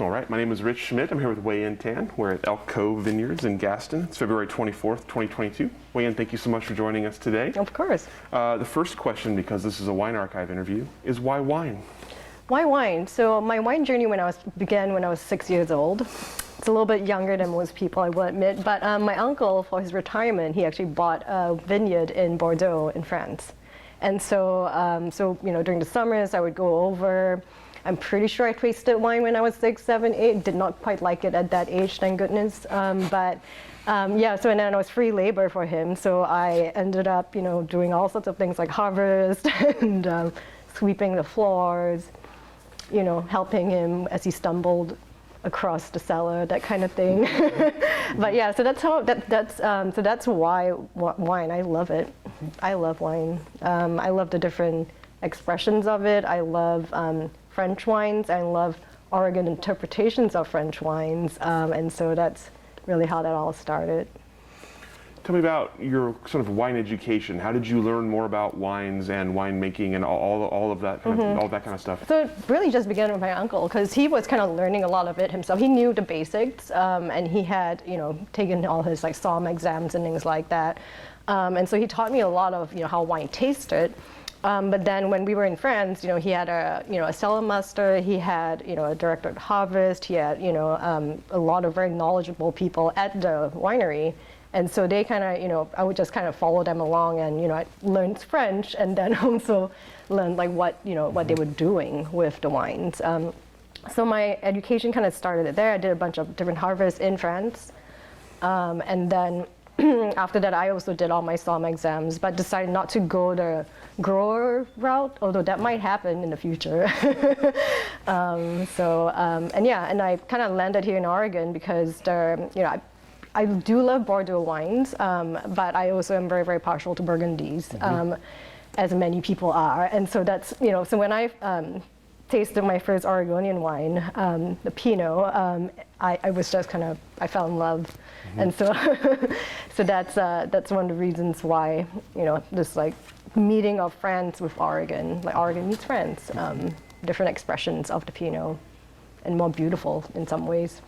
All right, my name is Rich Schmidt. I'm here with Wei-En. We're at Elk Cove Vineyards in Gaston. It's February 24th, 2022. Wei-En, thank you so much for joining us today. Of course. The first question, because this is a Wine Archive interview, is why wine? Why wine? So my wine journey began when I was 6 years old. It's a little bit younger than most people, I will admit. But my uncle, for his retirement, he actually bought a vineyard in Bordeaux in France. And so, during the summers, I would go over. I'm pretty sure I tasted wine when I was 6, 7, 8. Did not quite like it at that age, thank goodness. So and then I was free labor for him. So I ended up, doing all sorts of things like harvest and sweeping the floors, helping him as he stumbled across the cellar, that kind of thing. But yeah, so that's why wine. I love it. I love wine. I love the different expressions of it. I love French wines. I love Oregon interpretations of French wines, and so that's really how that all started. Tell me about your sort of wine education. How did you learn more about wines and winemaking and all of that, all that kind of stuff? So it really just began with my uncle, because he was kind of learning a lot of it himself. He knew the basics, and he had, taken all his somm exams and things like that. And so he taught me a lot of, how wine tasted. But then when we were in France, he had a cellar master, he had, a director at harvest, he had, a lot of very knowledgeable people at the winery. And so they kind of, I would just kind of follow them along, and, I learned French, and then also learned what they were doing with the wines. So my education kind of started there. I did a bunch of different harvests in France. And then after that, I also did all my somm exams, but decided not to go the grower route, although that might happen in the future. And I kind of landed here in Oregon because I do love Bordeaux wines, but I also am very, very partial to Burgundies, as many people are. And so that's, so when I tasted my first Oregonian wine, the Pinot, I was just I fell in love. And so, so that's one of the reasons why, this meeting of France with Oregon, Oregon meets France, different expressions of the Pinot, and more beautiful in some ways.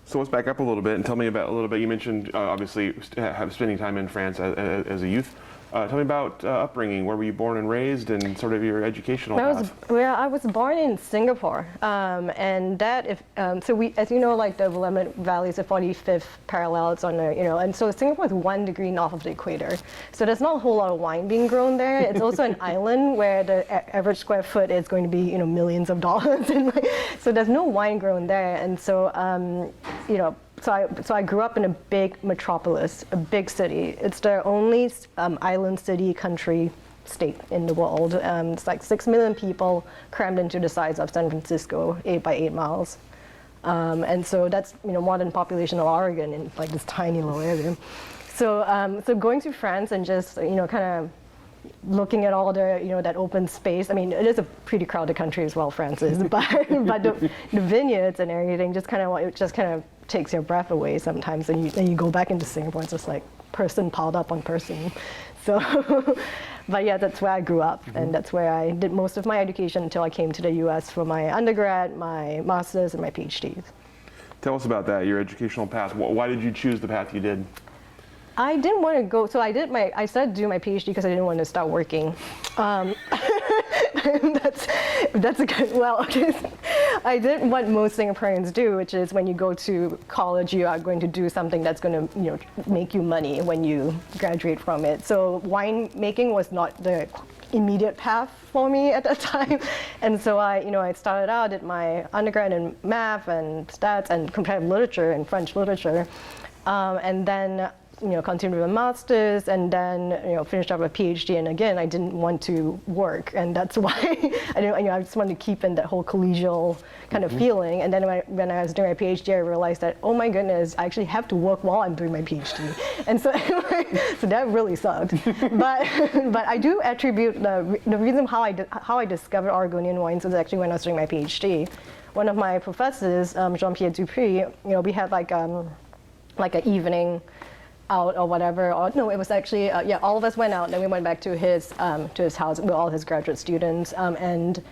So let's back up a little bit and tell me about a little bit. You mentioned obviously spending time in France as a youth. Tell me about upbringing. Where were you born and raised, and sort of your educational path? I was born in Singapore, and that as you know, the Willamette Valley is the 45th parallel. It's on the and so Singapore is 1 degree north of the equator. So there's not a whole lot of wine being grown there. It's also an island where the average square foot is going to be millions of dollars, and so there's no wine grown there. And so So I grew up in a big metropolis, a big city. It's the only island city, country, state in the world. It's 6 million people crammed into the size of San Francisco, 8 by 8 miles. And so that's more than the population of Oregon in this tiny little area. So going to France and just kind of looking at all the that open space. I mean, it is a pretty crowded country as well, France is, but the vineyards and everything just kind of takes your breath away sometimes, and you go back into Singapore. It's just person piled up on person. So, but yeah, that's where I grew up, and that's where I did most of my education until I came to the U.S. for my undergrad, my master's, and my PhDs. Tell us about that, your educational path. Why did you choose the path you did? I didn't want to go, so I started doing my PhD because I didn't want to start working. That's a good, I did what most Singaporeans do, which is when you go to college, you are going to do something that's going to, make you money when you graduate from it. So winemaking was not the immediate path for me at that time. And so I started out, did my undergrad in math and stats and comparative literature and French literature. And then continued with a master's, and then finished up a PhD. And again, I didn't want to work, and that's why I just wanted to keep in that whole collegial kind of feeling. And then when I was doing my PhD, I realized that, oh my goodness, I actually have to work while I'm doing my PhD, and so so that really sucked. But I do attribute the reason how I discovered Oregonian wines was actually when I was doing my PhD. One of my professors, Jean-Pierre Dupuis, we had an evening out or whatever, or no, it was actually, all of us went out, and then we went back to his house with all his graduate students, and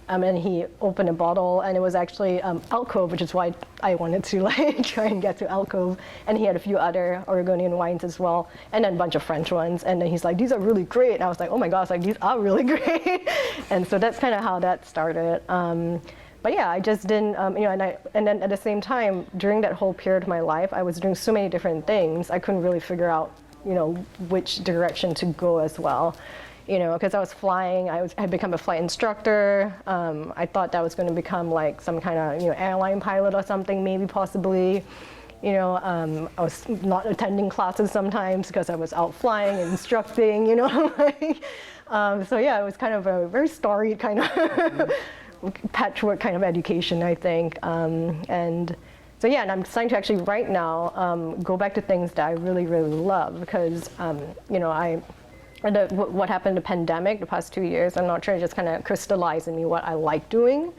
And he opened a bottle, and it was actually Elk Cove, which is why I wanted to like try and get to Elk Cove. And he had a few other Oregonian wines as well, and then a bunch of French ones. And then he's like, these are really great. And I was like, oh my gosh, like these are really great. And so that's kind of how that started. But yeah, I just didn't, and then at the same time, during that whole period of my life, I was doing so many different things. I couldn't really figure out, which direction to go as well. Because I was flying, I had become a flight instructor. I thought that was going to become like some kind of, airline pilot or something, maybe possibly. I was not attending classes sometimes because I was out flying and instructing, so yeah, it was kind of a very storied kind of patchwork kind of education, I think. And so yeah, and I'm deciding to actually right now go back to things that I really, really love because, what happened in the pandemic the past 2 years, I'm not sure, it just kind of crystallized in me what I like doing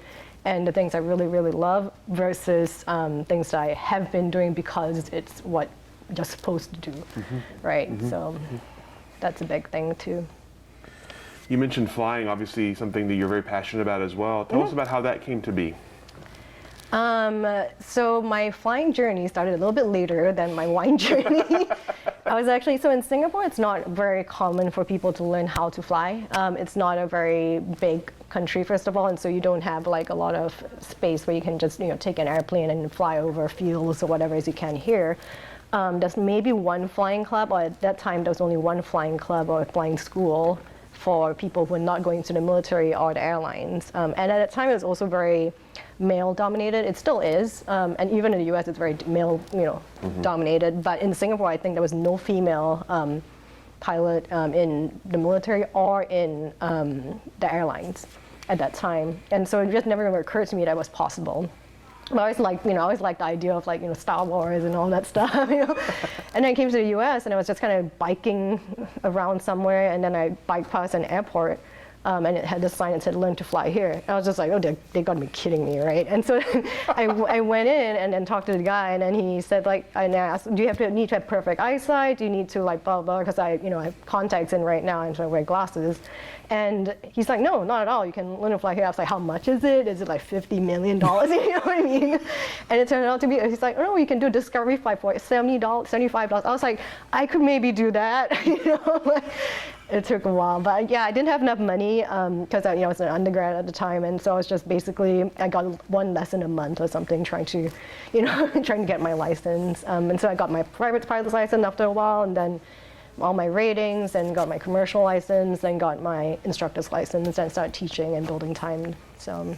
and the things I really, really love versus things that I have been doing because it's what you're supposed to do, right? So that's a big thing too. You mentioned flying, obviously something that you're very passionate about as well. Tell us about how that came to be. So my flying journey started a little bit later than my wine journey. So in Singapore, it's not very common for people to learn how to fly. It's not a very big country, first of all, and so you don't have like a lot of space where you can just, take an airplane and fly over fields or whatever as you can here. There's maybe one flying club, or at that time there was only one flying club or flying school for people who are not going to the military or the airlines. And at that time, it was also very male-dominated. It still is, and even in the U.S., it's very male, dominated. But in Singapore, I think there was no female pilot in the military or in the airlines at that time. And so it just never even occurred to me that it was possible. But I always liked, the idea of like, Star Wars and all that stuff, And then I came to the U.S. and I was just kind of biking around somewhere, and then I biked past an airport, and it had this sign that said "Learn to fly here." And I was just like, oh, they got to be kidding me, right? And so I went in and then talked to the guy, and then he said like, and I asked, do you need to have perfect eyesight? Do you need to like blah blah? Because I have contacts in right now, and so I wear glasses. And he's like, no, not at all. You can learn to fly here. I was like, how much is it? Is it like $50 million? You know what I mean? And it turned out to be, he's like, oh, you can do a discovery flight for $70, $75. I was like, I could maybe do that. It took a while, but yeah, I didn't have enough money because I was an undergrad at the time, and so I was just basically, I got one lesson a month or something, trying to get my license. And so I got my private pilot's license after a while, and then all my ratings, and got my commercial license, and got my instructor's license, and started teaching and building time. So.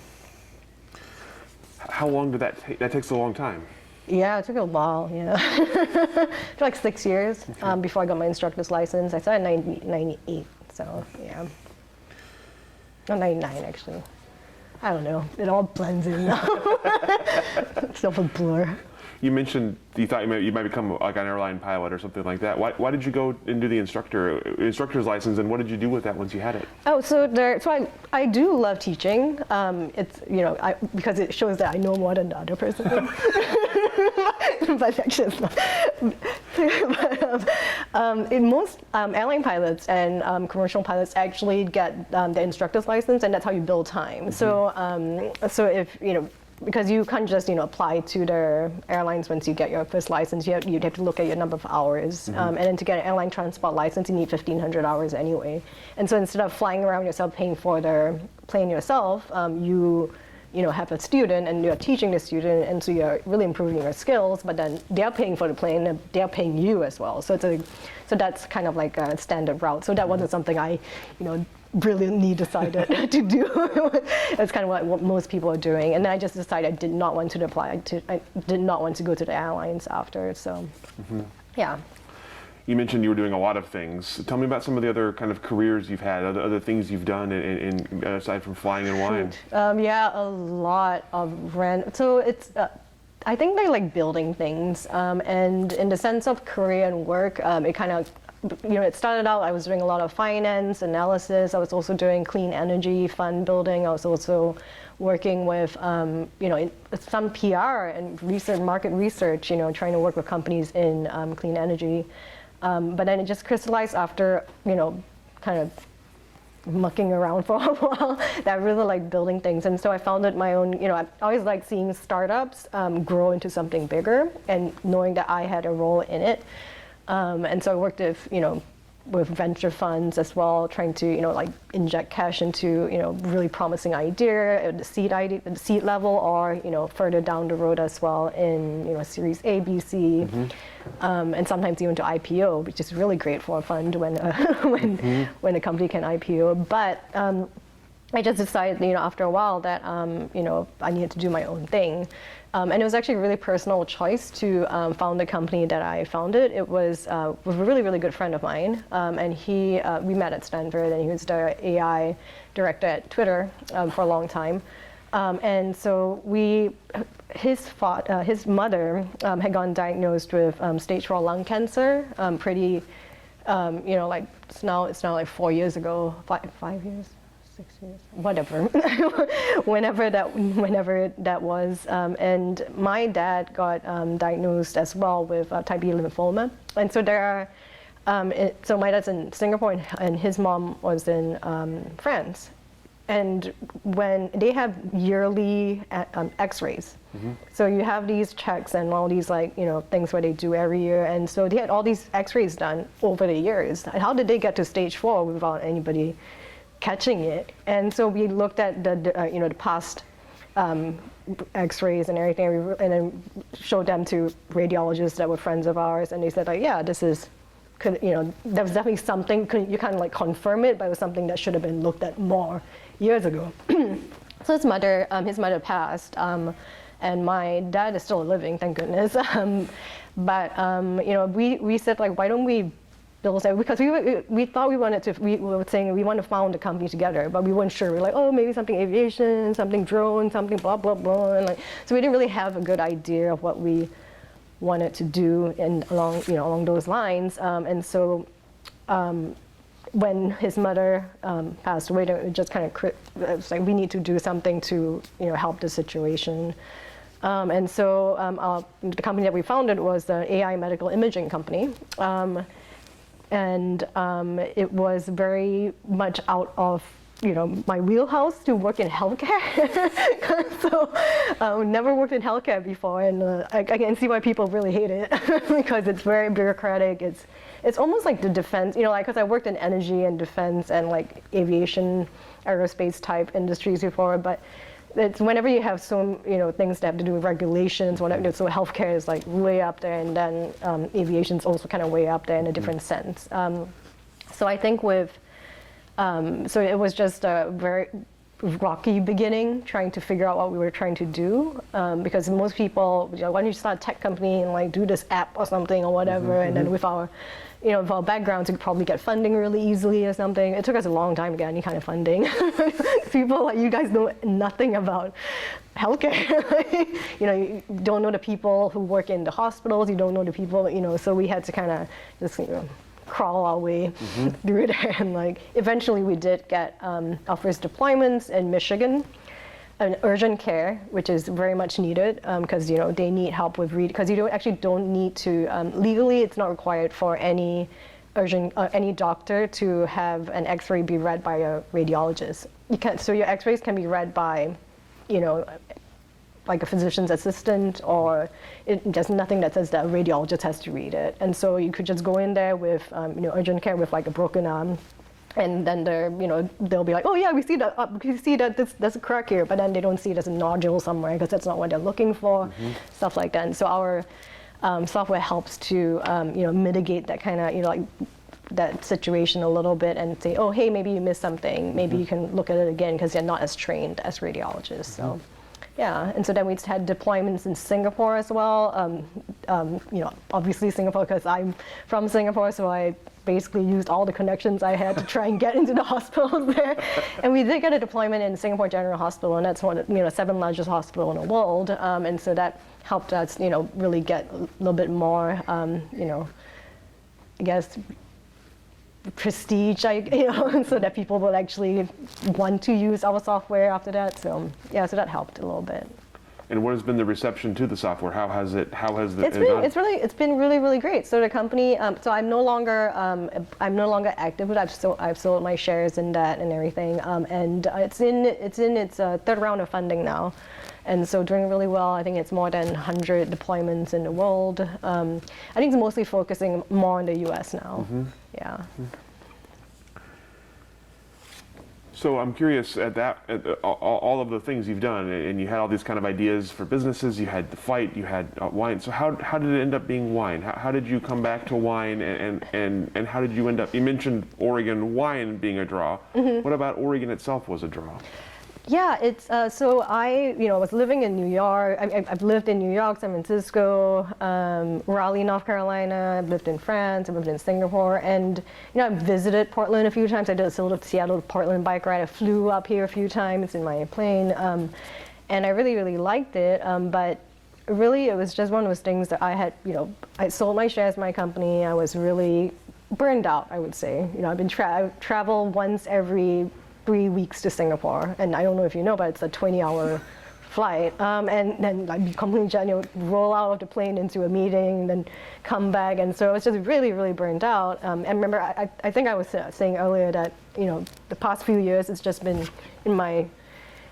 How long did that take? That takes a long time. Yeah, it took a while, It took like 6 years before I got my instructor's license. I started in 1998, so yeah. Not 99, actually. I don't know. It all blends in now. It's still a blur. You mentioned you thought you might become like an airline pilot or something like that. Why did you go and do the instructor's license, and what did you do with that once you had it? Oh, so I do love teaching. It's because it shows that I know more than the other person. But actually it's not. But, most airline pilots and commercial pilots actually get the instructor's license, and that's how you build time. So if because you can't just apply to the airlines once you get your first license. You'd have to look at your number of hours, and then to get an airline transport license, you need 1,500 hours anyway. And so instead of flying around yourself, paying for the plane yourself, you have a student and you're teaching the student, and so you're really improving your skills. But then they're paying for the plane, and they're paying you as well. So that's kind of like a standard route. So that wasn't something I, brilliantly decided to do. That's kind of what most people are doing. And then I just decided I did not want to apply. I did not want to go to the airlines after. So, yeah. You mentioned you were doing a lot of things. Tell me about some of the other kind of careers you've had, other things you've done aside from flying and wine. Yeah, a lot of So it's, I think I like building things. And in the sense of career and work, it kind of, it started out, I was doing a lot of finance, analysis. I was also doing clean energy, fund building. I was also working with, some PR and research, market research, trying to work with companies in clean energy. But then it just crystallized after, kind of mucking around for a while, that I really like building things. And so I founded my own, I always like seeing startups grow into something bigger and knowing that I had a role in it. And so I worked with venture funds as well, trying to, like inject cash into, really promising idea at the seed level, or, further down the road as well in, Series A, B, C, and sometimes even to IPO, which is really great for a fund when when a company can IPO. But I just decided, after a while that, I needed to do my own thing. And it was actually a really personal choice to found the company that I founded. It was with a really, really good friend of mine. And we met at Stanford, and he was the AI director at Twitter for a long time. And so his mother had gotten diagnosed with stage 4 lung cancer pretty, like it's now like 4 years ago, 5 years. 6 years, whatever, whenever that was. And my dad got diagnosed as well with type B lymphoma. And so there are, so my dad's in Singapore and his mom was in France. And when they have yearly x-rays, so you have these checks and all these things where they do every year. And so they had all these x-rays done over the years. How did they get to stage 4 without anybody catching it? And so we looked at the past x-rays and everything, and then showed them to radiologists that were friends of ours, and they said yeah, there was definitely something, you kind of confirm it, but it was something that should have been looked at more years ago. So his mother passed, and my dad is still living, thank goodness. But we said why don't we build, because we thought we were saying we want to found a company together, but we weren't sure. We were like, maybe something aviation, something drone, something blah blah blah, and so we didn't really have a good idea of what we wanted to do along those lines. And so when his mother passed away, it just kind of it was like we need to do something to help the situation. And so the company that we founded was the AI medical imaging company. And it was very much out of my wheelhouse to work in healthcare. So never worked in healthcare before, and I can see why people really hate it because it's very bureaucratic. It's almost like the defense, because I worked in energy and defense and aviation, aerospace type industries before, but it's whenever you have some things that have to do with regulations, whatever. So healthcare is way up there, and then aviation's also kind of way up there in a different sense. So I think so it was just a very rocky beginning trying to figure out what we were trying to do, because most people, why don't you start a tech company and do this app or something or whatever, and then with our backgrounds, we could probably get funding really easily or something. It took us a long time to get any kind of funding. People you guys know nothing about healthcare. You don't know the people who work in the hospitals. You don't know the people. So we had to kind of just crawl our way through there, and eventually we did get our first deployments in Michigan. An urgent care, which is very much needed because they need help with because you don't need to legally, it's not required for any any doctor to have an X-ray be read by a radiologist. So your X-rays can be read by a physician's assistant, or there's nothing that says that a radiologist has to read it. And so you could just go in there with urgent care with a broken arm. And then they'll be like, oh yeah, we see that there's a crack here, but then they don't see there's a nodule somewhere because that's not what they're looking for, stuff like that. And so our software helps to mitigate that kind of that situation a little bit and say, oh hey, maybe you missed something, maybe you can look at it again because they're not as trained as radiologists. So yeah, and so then we had deployments in Singapore as well. Obviously Singapore because I'm from Singapore, so I basically used all the connections I had to try and get into the hospitals there. And we did get a deployment in Singapore General Hospital, and that's one of the 7th largest hospital in the world. And so that helped us, really get a little bit more, I guess, prestige, so that people will actually want to use our software after that. So yeah, so that helped a little bit. And what has been the reception to the software? How has it gone? It's been really great. So the company, so I'm no longer active, but I've sold my shares in that and everything, and it's in its third round of funding now, and so doing really well. I think it's more than 100 deployments in the world. I think it's mostly focusing more on the U.S. now. Yeah. So I'm curious at all of the things you've done, and you had all these kind of ideas for businesses. You had the flight, you had wine. So how did it end up being wine? How did you come back to wine, and how did you end up? You mentioned Oregon wine being a draw. What about Oregon itself was a draw? Yeah, it's so I was living in New York. I've lived in New York, San Francisco, Raleigh, North Carolina. I've lived in France. I've lived in Singapore, and I've visited Portland a few times. I did a sort of Seattle to Portland bike ride. I flew up here a few times in my plane, and I really liked it. But really, it was just one of those things that I had. I sold my shares in my company. I was really burned out, I would say. I've been I travel once every 3 weeks to Singapore, and I don't know if you know, but it's a 20-hour flight, and then I'd be completely, roll out of the plane into a meeting, then come back, and so I was just really burned out. And remember, I think I was saying earlier that the past few years it's just been in my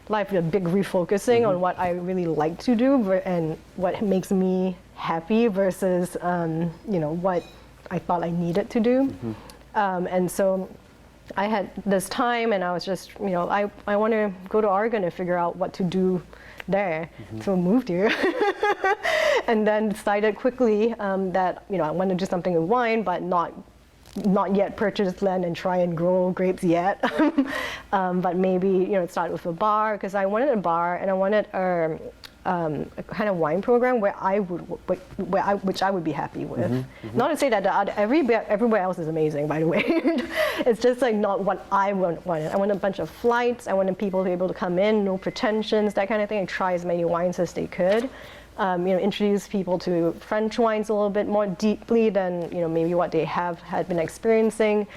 life a big refocusing on what I really like to do and what makes me happy versus what I thought I needed to do, and so I had this time, and I was just, I want to go to Oregon and figure out what to do there. So I moved here, and then decided quickly that I want to do something with wine, but not yet purchase land and try and grow grapes yet. But maybe start with a bar, because I wanted a bar and I wanted a kind of wine program which I would be happy with. Not to say that everywhere else is amazing, by the way. It's just like not what I wanted. I wanted a bunch of flights. I wanted people to be able to come in, no pretensions, that kind of thing, and try as many wines as they could. Introduce people to French wines a little bit more deeply than maybe what they had been experiencing.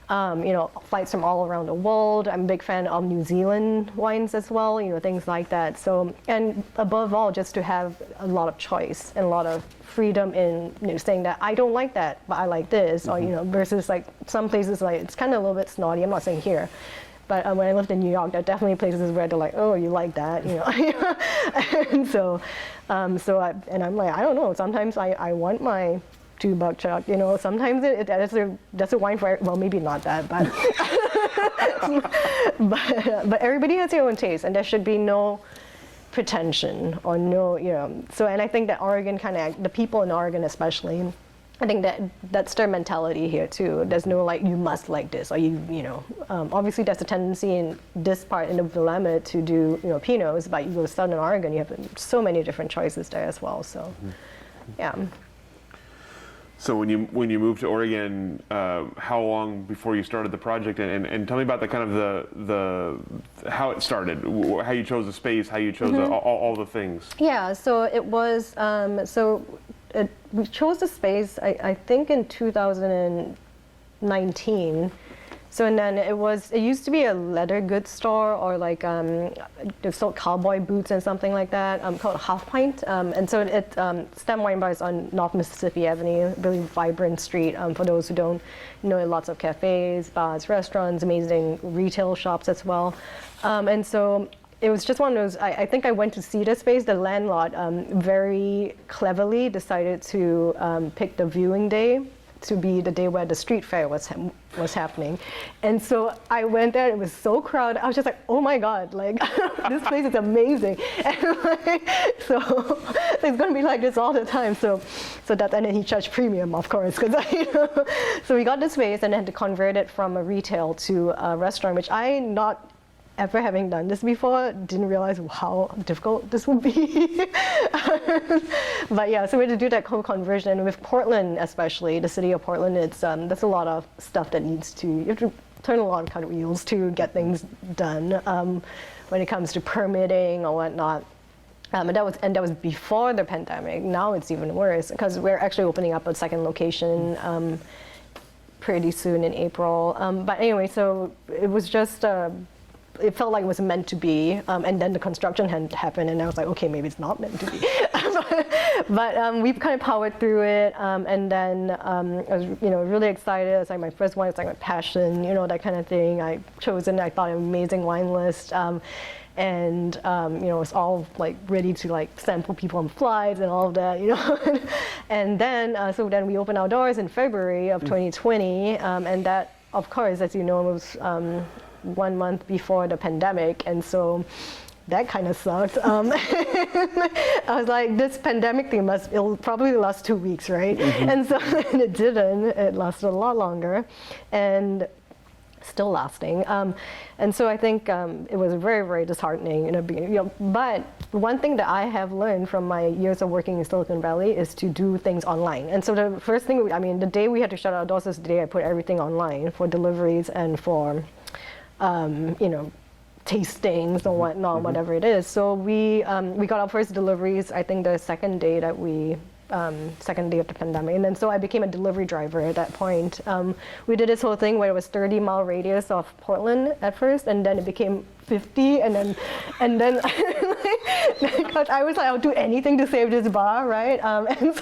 Flights from all around the world. I'm a big fan of New Zealand wines as well, things like that. So, and above all, just to have a lot of choice and a lot of freedom in saying that I don't like that, but I like this, or versus like some places like it's kind of a little bit snotty. I'm not saying here, but when I lived in New York, there are definitely places where they're like, oh, you like that, and so, I'm like, I don't know. Sometimes I want my $2 chuck, sometimes that's a wine for, well, maybe not that, but but everybody has their own taste, and there should be no pretension or no, so, and I think that Oregon the people in Oregon especially, I think that's their mentality here too. There's no like, you must like this, or obviously there's a tendency in this part in the Willamette to do, Pinots, but you go to Southern Oregon, you have so many different choices there as well, so, yeah. So when you moved to Oregon, how long before you started the project, and tell me about the kind of the how it started, how you chose the space, how you chose all the things. Yeah, so it was we chose the space I think in 2019. So, and then it used to be a leather goods store, or like they sold cowboy boots and something like that, called Half Pint. And so Stem Wine Bar is on North Mississippi Avenue, really vibrant street. For those who don't know, lots of cafes, bars, restaurants, amazing retail shops as well. And so it was just one of those, I think I went to see the space. The landlord very cleverly decided to pick the viewing day to be the day where the street fair was happening. And so I went there, it was so crowded. I was just like, oh my God, like this place is amazing. And so it's gonna be like this all the time. So and then he charged premium, of course, because so we got this space and had to convert it from a retail to a restaurant, which not ever having done this before, didn't realize how difficult this would be. But yeah, so we had to do that whole conversion. And with Portland, especially, the city of Portland, there's a lot of stuff that you have to turn a lot of kind of wheels to get things done when it comes to permitting or whatnot. And that was before the pandemic. Now it's even worse, because we're actually opening up a second location pretty soon in April. But anyway, so it was just it felt like it was meant to be, and then the construction had happened, and I was like, okay, maybe it's not meant to be. but we kind of powered through it, and then I was, really excited. It's like my first wine. It's like my passion, that kind of thing. I chose it. I thought an amazing wine list. And it's all like ready to like sample people on flights and all of that, and then so then we opened our doors in February of 2020, and that, of course, as you know, was 1 month before the pandemic, and so that kind of sucked. I was like, this pandemic thing it'll probably last 2 weeks, right? And so it didn't. It lasted a lot longer, and still lasting. And so I think it was very, very disheartening in the beginning. But one thing that I have learned from my years of working in Silicon Valley is to do things online. And so the first thing, the day we had to shut our doors is the day I put everything online for deliveries and for, tastings and whatnot, whatever it is. So we got our first deliveries, I think the second day that second day of the pandemic, and then so I became a delivery driver at that point. We did this whole thing where it was 30-mile radius of Portland at first, and then it became 50, and then because I was like, I'll do anything to save this bar, right? And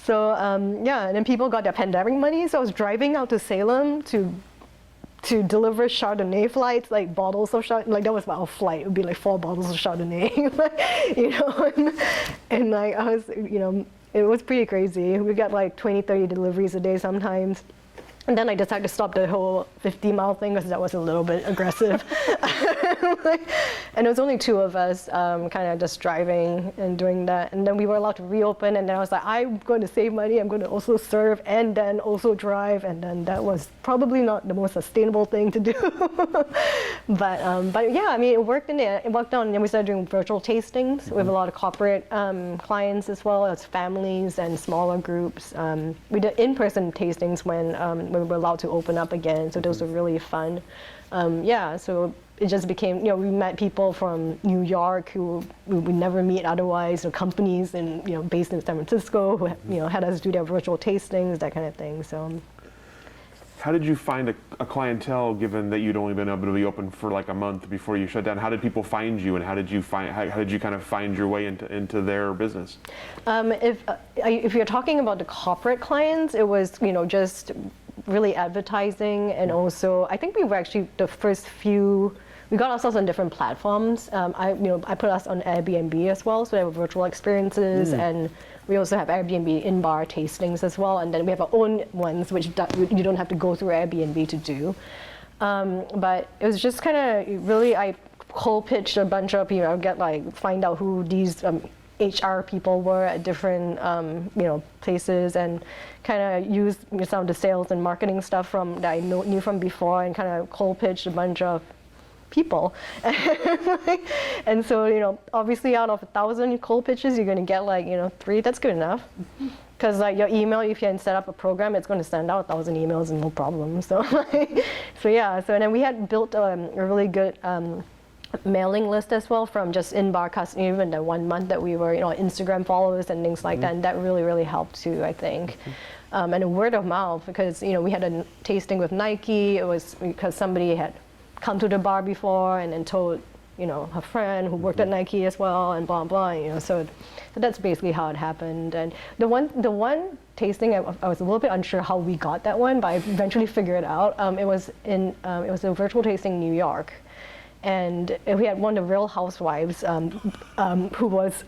and then people got their pandemic money, so I was driving out to Salem to deliver Chardonnay flights, like bottles of Chardonnay, like that was our flight. It would be like 4 bottles of Chardonnay, and like I was, it was pretty crazy. We got like 20, 30 deliveries a day sometimes. And then I decided to stop the whole 50-mile thing because that was a little bit aggressive. And it was only 2 of us kind of just driving and doing that. And then we were allowed to reopen, and then I was like, I'm going to save money. I'm going to also serve and then also drive. And then that was probably not the most sustainable thing to do. but yeah, it worked in there. It worked out, and then we started doing virtual tastings with a lot of corporate clients as well as families and smaller groups. We did in-person tastings when we were allowed to open up again, so those were really fun. So it just became, we met people from New York who we would never meet otherwise, companies based in San Francisco who had us do their virtual tastings, that kind of thing. So. How did you find a clientele, given that you'd only been able to be open for like a month before you shut down? How did people find you, and how did you kind of find your way into their business? If you're talking about the corporate clients, it was just really advertising, and also I think we were actually the first few. We got ourselves on different platforms. I put us on Airbnb as well, so they have virtual experiences, and we also have Airbnb in-bar tastings as well, and then we have our own ones which you don't have to go through Airbnb to do. But it was just kind of really, I cold pitched a bunch of people. Find out who these HR people were at different places, and kind of use some of the sales and marketing stuff that I knew from before, and kind of cold pitched a bunch of people. And so obviously out of 1,000 cold pitches you're going to get 3. That's good enough, because your email, if you can set up a program, it's going to send out 1,000 emails and no problem. So and then we had built a really good mailing list as well from just in-bar customers, even the 1 month that we were Instagram followers and things like that, and that really, really helped too, I think. And a word of mouth, because we had a tasting with Nike. It was because somebody had come to the bar before and then told her friend who worked at Nike as well, and blah blah. So that's basically how it happened. And the one tasting, I was a little bit unsure how we got that one, but I eventually figured it out. It was a virtual tasting in New York. And we had one of the Real Housewives who was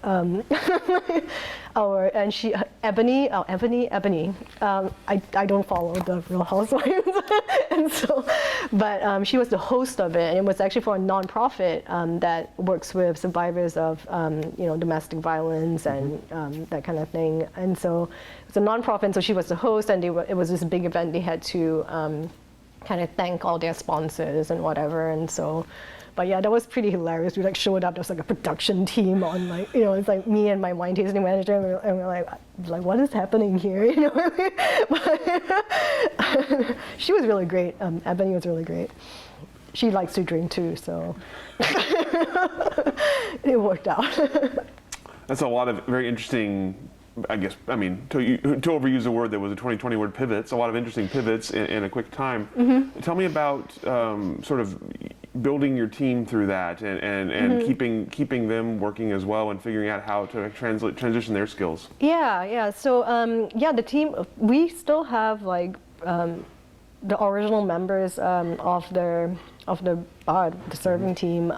Ebony. I don't follow the Real Housewives, and so, but she was the host of it, and it was actually for a nonprofit that works with survivors of domestic violence and that kind of thing. And so it's a nonprofit, and so she was the host, and it was this big event. They had to kind of thank all their sponsors and whatever, and so. But yeah, that was pretty hilarious. We showed up. There was a production team on it's like me and my wine tasting manager, and we're like what is happening here? But she was really great. Ebony was really great. She likes to drink too, so it worked out. That's a lot of very interesting. I guess, to overuse a word that was a 2020 word, pivots, a lot of interesting pivots in a quick time. Tell me about sort of building your team through that and keeping them working as well and figuring out how to transition their skills? Yeah. So the team, we still have like the original members of the bar, the serving team,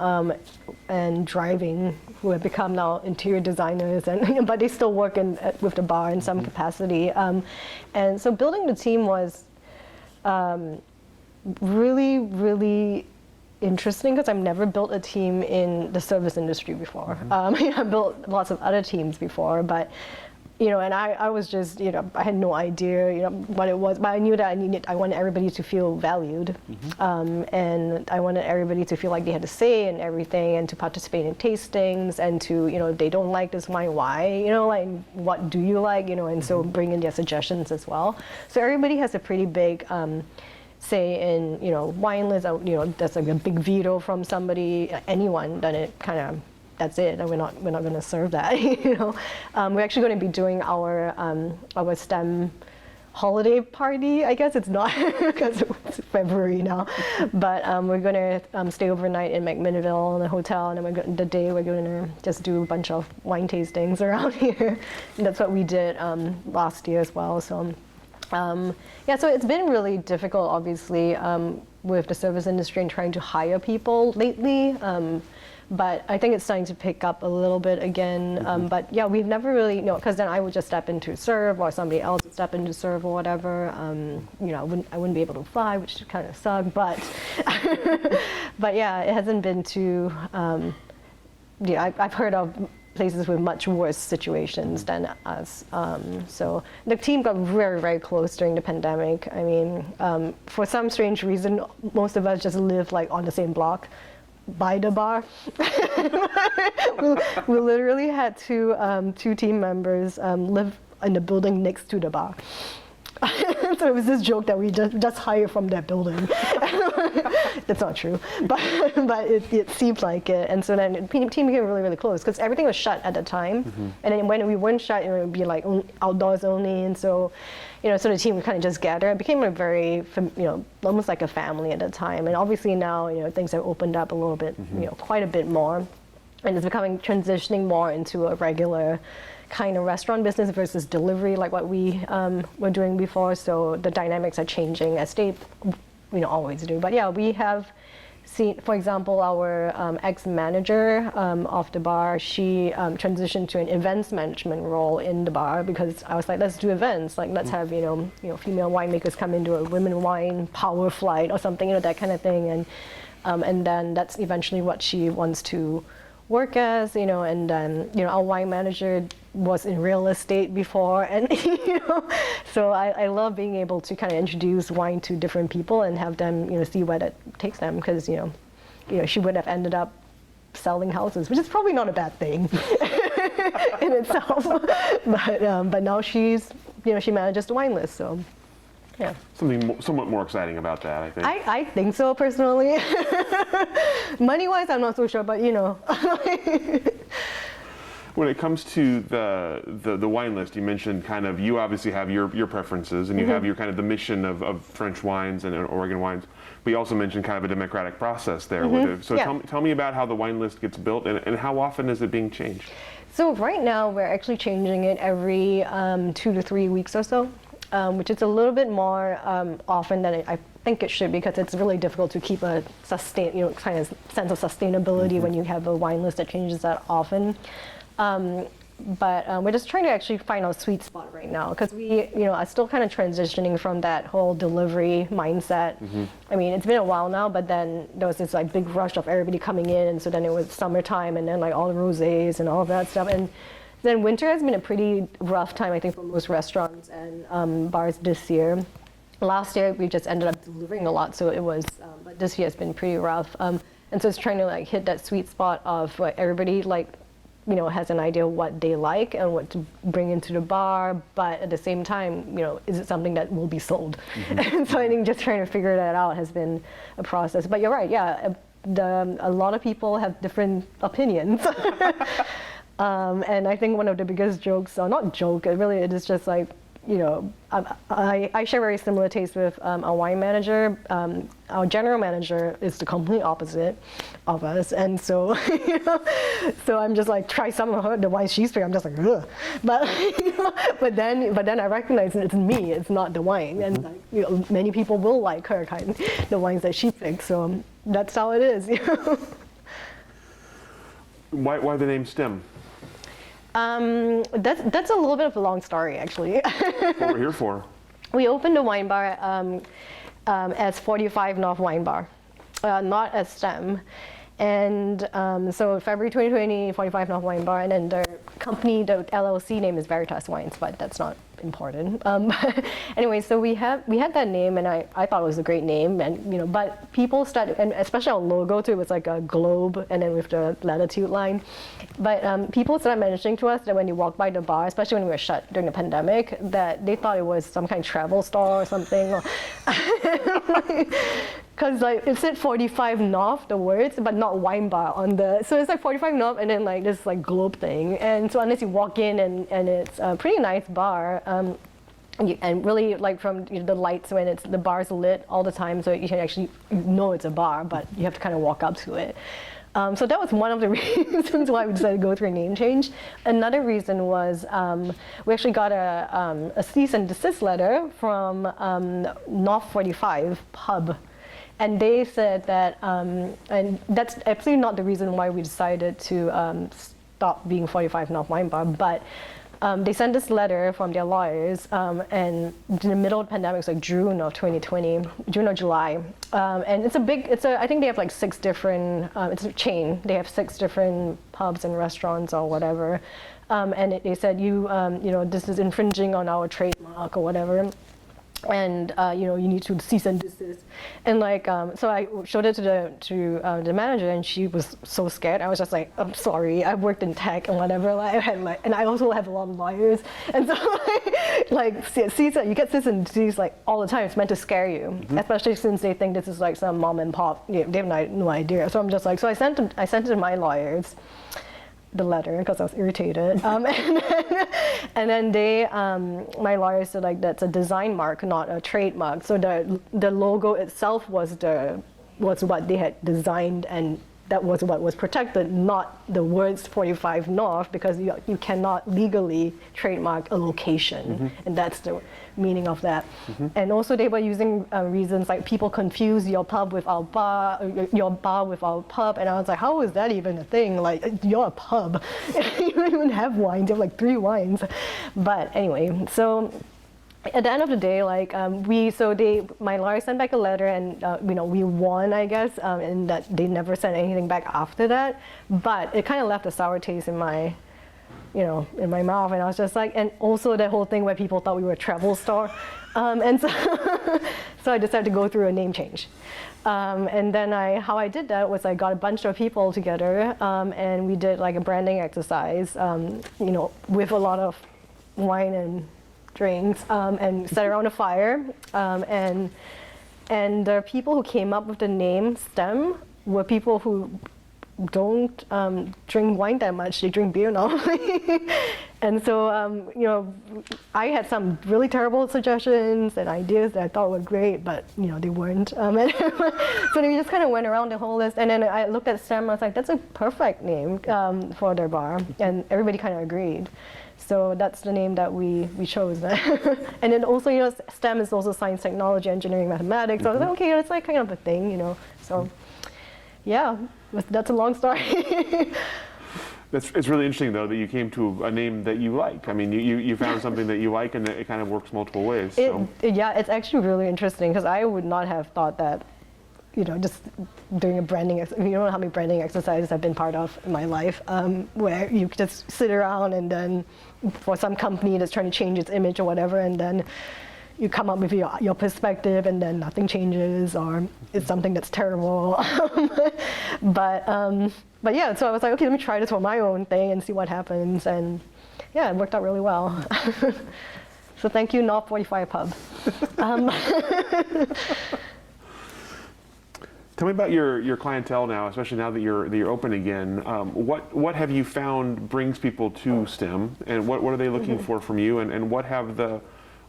and driving, who have become now interior designers, and but they still work with the bar in some capacity. And so building the team was really, really interesting, because I've never built a team in the service industry before. I've built lots of other teams before, but and I was just, I had no idea, what it was, but I knew that I wanted everybody to feel valued, and I wanted everybody to feel like they had a say in everything, and to participate in tastings, and to, if they don't like this wine, why, like, what do you like, and so bring in their suggestions as well. So everybody has a pretty big say in, wine list, there's like a big veto from somebody, anyone, then it kind of, that's it, and we're not going to serve that. We're actually going to be doing our STEM holiday party. I guess it's not because it's February now, but we're going to stay overnight in McMinnville in a hotel, and then we're going to just do a bunch of wine tastings around here. And that's what we did last year as well. So so it's been really difficult, obviously, with the service industry and trying to hire people lately. But I think it's starting to pick up a little bit again. But yeah, we've never really, because then I would just step into serve, or somebody else would step into serve or whatever. I wouldn't be able to fly, which kind of sucked. But but yeah, it hasn't been too. I've heard of places with much worse situations than us. So the team got very, very close during the pandemic. I mean, for some strange reason, most of us just live like on the same block by the bar. we literally had two team members live in the building next to the bar. So it was this joke that we just hired from that building. That's not true, but it seemed like it. And so then the team became really, really close, because everything was shut at the time. And then when we weren't shut, it would be like outdoors only. And so, so the team would kind of just gather. It became a very, almost like a family at the time. And obviously now, things have opened up a little bit, quite a bit more, and it's transitioning more into a regular kind of restaurant business versus delivery, like what we were doing before. So the dynamics are changing, as they always do. But yeah, we have seen, for example, our ex-manager of the bar, she transitioned to an events management role in the bar, because I was like, let's do events, like let's have female winemakers come into a women wine power flight or something, that kind of thing, and then that's eventually what she wants to work as, and then, our wine manager was in real estate before, and so I love being able to kind of introduce wine to different people and have them, see where that takes them, because she would have ended up selling houses, which is probably not a bad thing in itself, but now she's, she manages the wine list, so. Yeah. Something somewhat more exciting about that, I think. I think so, personally. Money-wise, I'm not so sure, but When it comes to the wine list, you mentioned kind of, you obviously have your preferences, and you have your kind of the mission of French wines and Oregon wines, but you also mentioned kind of a democratic process there. So yeah. Tell me about how the wine list gets built, and how often is it being changed? So right now, we're actually changing it every 2 to 3 weeks or so. Which is a little bit more often than I think it should, because it's really difficult to keep a kind of sense of sustainability when you have a wine list that changes that often. But we're just trying to actually find our sweet spot right now, because we, are still kind of transitioning from that whole delivery mindset. I mean, it's been a while now, but then there was this like big rush of everybody coming in, and so then it was summertime, and then like all the rosés and all of that stuff. And then winter has been a pretty rough time, I think, for most restaurants and bars this year. Last year, we just ended up delivering a lot, so it was, but this year has been pretty rough. And so it's trying to like hit that sweet spot of what everybody has an idea what they like and what to bring into the bar, but at the same time, is it something that will be sold? And so I think just trying to figure that out has been a process. But you're right, yeah, a lot of people have different opinions. And I think one of the biggest jokes, or not joke, it is just like, I share very similar tastes with our wine manager. Our general manager is the complete opposite of us, and so so I'm just like try some of the wines she's picking. I'm just like, ugh. But but then I recognize it's me. It's not the wine, and like, many people will like her the wines that she picks. So that's how it is. Why the name STEM? That's a little bit of a long story, actually. What we're here for. We opened the wine bar as 45 North Wine Bar, not as STEM. And so February 2020, 45 North Wine Bar, and then the company, the LLC name is Veritas Wines, but that's not important. But anyway, so we had that name, and I thought it was a great name, and but people started, and especially our logo too, it was like a globe, and then with the latitude line. But people started mentioning to us that when you walk by the bar, especially when we were shut during the pandemic, that they thought it was some kind of travel store or something. Because like it said 45 North, the words, but not wine bar on the. So it's like 45 North, and then like this like globe thing. And so unless you walk in and it's a pretty nice bar, and really like from the lights when the bar's lit all the time, so you can actually know it's a bar, but you have to kind of walk up to it. So that was one of the reasons why we decided to go through a name change. Another reason was we actually got a cease and desist letter from North 45 Pub. And they said that, and that's absolutely not the reason why we decided to stop being 45 North Wine Bar, but they sent this letter from their lawyers, and in the middle of the pandemic, it's like June of 2020, June or July. And I think they have like 6 different, it's a chain, they have 6 different pubs and restaurants or whatever. And they said, this is infringing on our trademark or whatever. And you need to cease and desist, and like so I showed it to the manager, and she was so scared. I was just like, I'm sorry, I've worked in tech and whatever. Like, and I also have a lot of lawyers, and so you get cease and desist like all the time. It's meant to scare you, especially since they think this is like some mom and pop. They have no idea. So I'm just like, so I sent it to my lawyers, the letter, because I was irritated, and then they my lawyer said like that's a design mark, not a trademark. So the logo itself was what they had designed, and that was what was protected, not the words 45 North, because you cannot legally trademark a location, and that's the meaning of that. And also they were using reasons like people confuse your pub with our bar, your bar with our pub, and I was like, how is that even a thing? Like, you're a pub. You don't even have wines, you have like 3 wines. But anyway, so at the end of the day, like my lawyer sent back a letter, and we won, I guess, and that they never sent anything back after that. But it kind of left a sour taste in my mouth, and I was just like, and also the whole thing where people thought we were a travel store, and so so I decided to go through a name change. And then how I did that was I got a bunch of people together, and we did like a branding exercise, with a lot of wine and drinks, and sat around a fire, and the people who came up with the name STEM were people who don't drink wine that much. They drink beer normally. And so I had some really terrible suggestions and ideas that I thought were great, but they weren't. So we just kind of went around the whole list, and then I looked at STEM. I was like, that's a perfect name for their bar, and everybody kind of agreed. So that's the name that we chose. And then also, STEM is also science, technology, engineering, mathematics. So I was like, okay, that's like kind of a thing, So yeah, that's a long story. It's really interesting though that you came to a name that you like. I mean, you found something that you like, and it kind of works multiple ways. Yeah, it's actually really interesting, because I would not have thought that. Just doing a branding, you don't know how many branding exercises I've been part of in my life, where you just sit around and then for some company that's trying to change its image or whatever, and then you come up with your perspective, and then nothing changes, or it's something that's terrible. But yeah, so I was like, okay, let me try this for my own thing and see what happens, and yeah, it worked out really well. So thank you, North 45 Pub. Tell me about your clientele now, especially now that you're open again. What have you found brings people to STEM, and what are they looking for from you, and what have the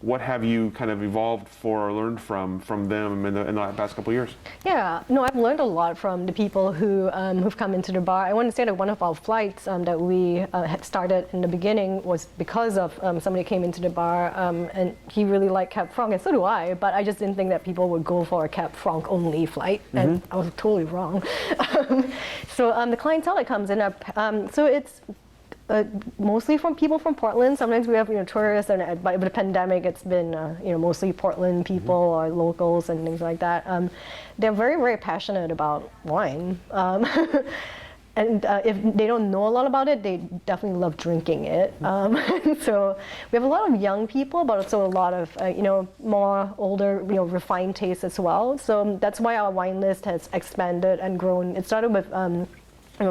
what have you kind of evolved for or learned from them in the past couple of years? Yeah, no, I've learned a lot from the people who've come into the bar. I want to say that one of our flights that we had started in the beginning was because of somebody came into the bar and he really liked Cab Franc, and so do I, but I just didn't think that people would go for a Cab Franc only flight, and I was totally wrong. So the clientele that comes in, so it's mostly from people from Portland. Sometimes we have tourists, and by the pandemic, it's been mostly Portland people or locals and things like that. They're very, very passionate about wine, and if they don't know a lot about it, they definitely love drinking it. So we have a lot of young people, but also a lot of more older, refined tastes as well. So that's why our wine list has expanded and grown. It started with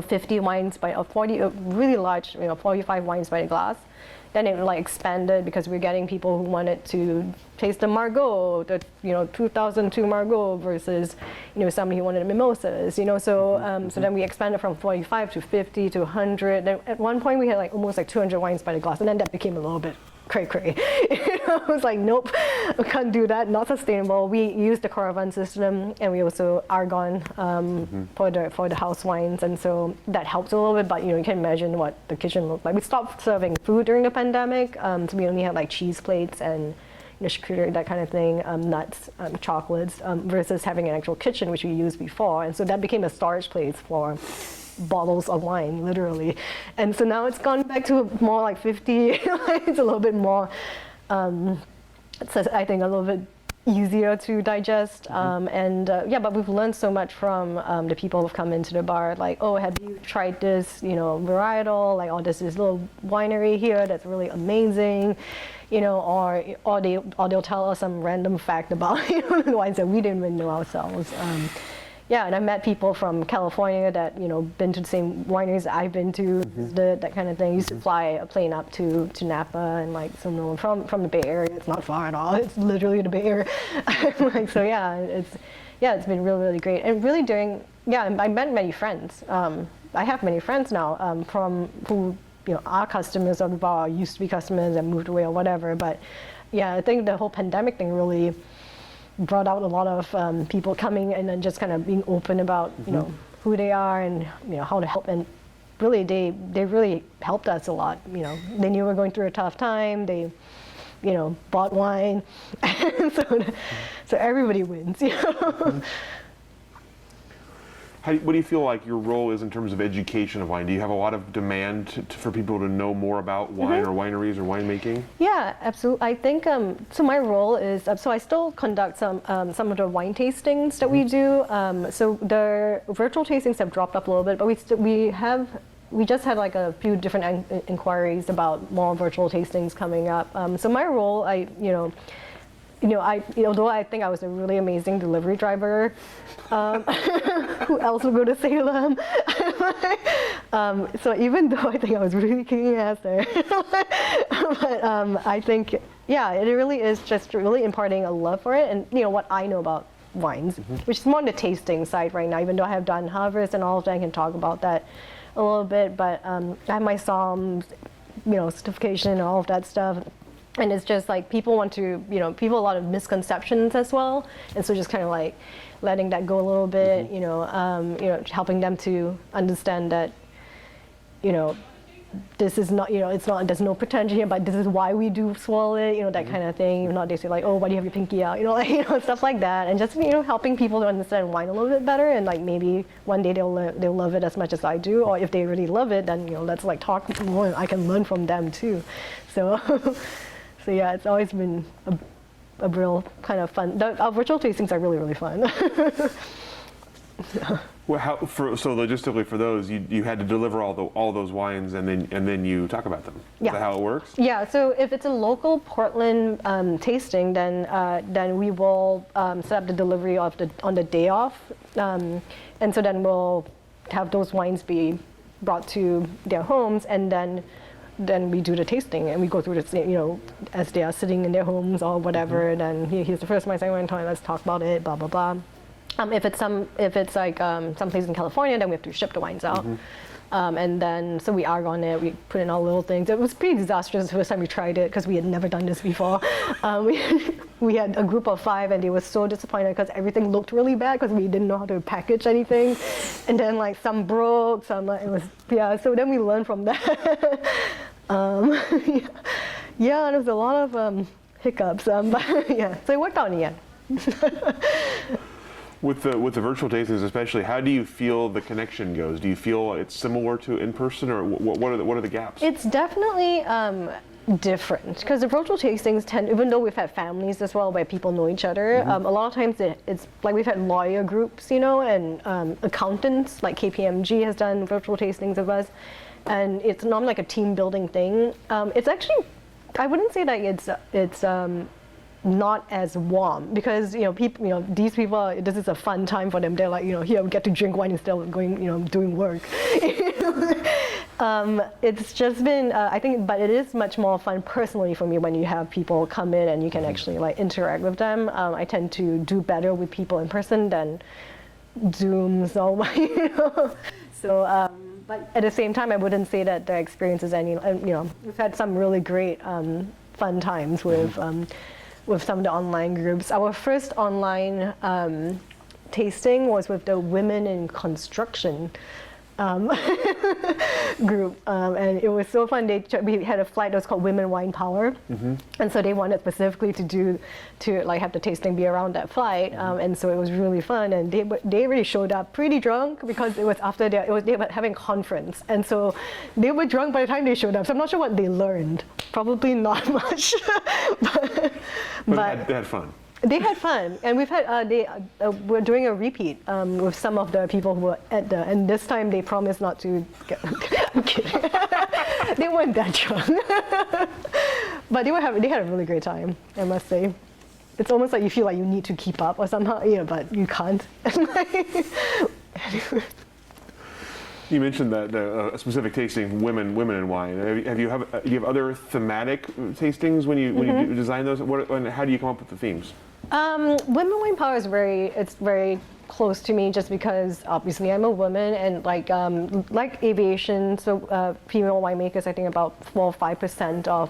50 wines by 40, really large, 45 wines by the glass. Then it expanded because we're getting people who wanted to taste the Margaux, the 2002 Margaux versus somebody who wanted mimosas. So then we expanded from 45 to 50 to 100. Then at one point we had almost 200 wines by the glass, and then that became a little bit cray. I was like, nope, we can't do that, not sustainable. We use the caravan system, and we also argon for the house wines, and so that helps a little bit, but you can imagine what the kitchen looked like. We stopped serving food during the pandemic, so we only had cheese plates and charcuterie, that kind of thing, nuts, chocolates, versus having an actual kitchen, which we used before, and so that became a storage place for bottles of wine, literally. And so now it's gone back to more like 50. It's a little bit more, it's I think a little bit easier to digest. But we've learned so much from the people who've come into the bar. Oh, have you tried this, varietal? Oh, there's this little winery here that's really amazing. Or they'll tell us some random fact about the wines that we didn't even know ourselves. Yeah, and I met people from California that been to the same wineries I've been to, that kind of thing. Used to fly a plane up to Napa, and someone from the Bay Area. It's not far at all. It's literally the Bay Area. So yeah, it's been really, really great. And really I met many friends. I have many friends now from who are customers of the bar, used to be customers and moved away or whatever. But yeah, I think the whole pandemic thing really brought out a lot of people coming and then just kind of being open about who they are and how to help, and really they really helped us a lot. They knew we were going through a tough time. They bought wine, so everybody wins. What do you feel like your role is in terms of education of wine? Do you have a lot of demand for people to know more about wine or wineries or winemaking? Yeah, absolutely. I think so. My role is so I still conduct some of the wine tastings that we do. So the virtual tastings have dropped up a little bit, but we just had a few different inquiries about more virtual tastings coming up. So my role, although I think I was a really amazing delivery driver, who else would go to Salem? So even though I think I was really kicking ass there, but I think, yeah, it really is just really imparting a love for it and what I know about wines, which is more on the tasting side right now. Even though I have done harvest and all of that, I can talk about that a little bit. But I have my SOMs, certification and all of that stuff. And it's just people want to, people a lot of misconceptions as well, and so just kind of letting that go a little bit, helping them to understand that, this is not, it's not, there's no pretension here, but this is why we do swirl it, that kind of thing. If not, they say oh, why do you have your pinky out, stuff like that, and just helping people to understand wine a little bit better, and maybe one day they'll love it as much as I do, or if they really love it, then let's talk more, and I can learn from them too. So. So yeah, it's always been a real kind of fun. Our virtual tastings are really, really fun. Well, so logistically for those, you had to deliver all those wines and then you talk about them. Yeah. Is that how it works? Yeah. So if it's a local Portland tasting, then we will set up the delivery on the day off, and so then we'll have those wines be brought to their homes, and then we do the tasting and we go through the, as they are sitting in their homes or whatever. Then here's the first wine, second wine, let's talk about it, blah blah blah. If it's someplace in California, then we have to ship the wines out. And then, so we arg on it, we put in all little things. It was pretty disastrous the first time we tried it because we had never done this before. We had a group of 5 and they were so disappointed because everything looked really bad because we didn't know how to package anything. And then like some broke, some like, it was, yeah, so then we learned from that. Yeah, there was a lot of hiccups, but yeah, so it worked out in the end. With the virtual tastings especially, how do you feel the connection goes? Do you feel it's similar to in person, or what are the gaps? It's definitely different because the virtual tastings tend, even though we've had families as well where people know each other, a lot of times it's like we've had lawyer groups, you know, and accountants like KPMG has done virtual tastings of us, and it's not like a team building thing. It's actually, I wouldn't say that it's not as warm because people, these people, this is a fun time for them. They're like, here we get to drink wine instead of going, doing work. It's just been, I think, but it is much more fun personally for me when you have people come in and you can actually like interact with them. I tend to do better with people in person than Zooms or So, but at the same time, I wouldn't say that the experience is any, we've had some really great fun times with some of the online groups. Our first online tasting was with the Women in Construction group, and it was so fun. We had a flight that was called Women Wine Power, and so they wanted specifically to like have the tasting be around that flight, and so it was really fun. And they really showed up pretty drunk because it was after they were having a conference, and so they were drunk by the time they showed up. So I'm not sure what they learned. Probably not much, but they had fun. They had fun, and we've had we're doing a repeat with some of the people who were at and this time they promised not to get, I'm kidding. They weren't that drunk. But they had a really great time, I must say. It's almost like you feel like you need to keep up or somehow, but you can't. You mentioned that a specific tasting, women in wine. Do you have other thematic tastings when you design those? And how do you come up with the themes? Women Wine Power is very close to me just because obviously I'm a woman and like aviation, so female winemakers, I think about 4 or 5% of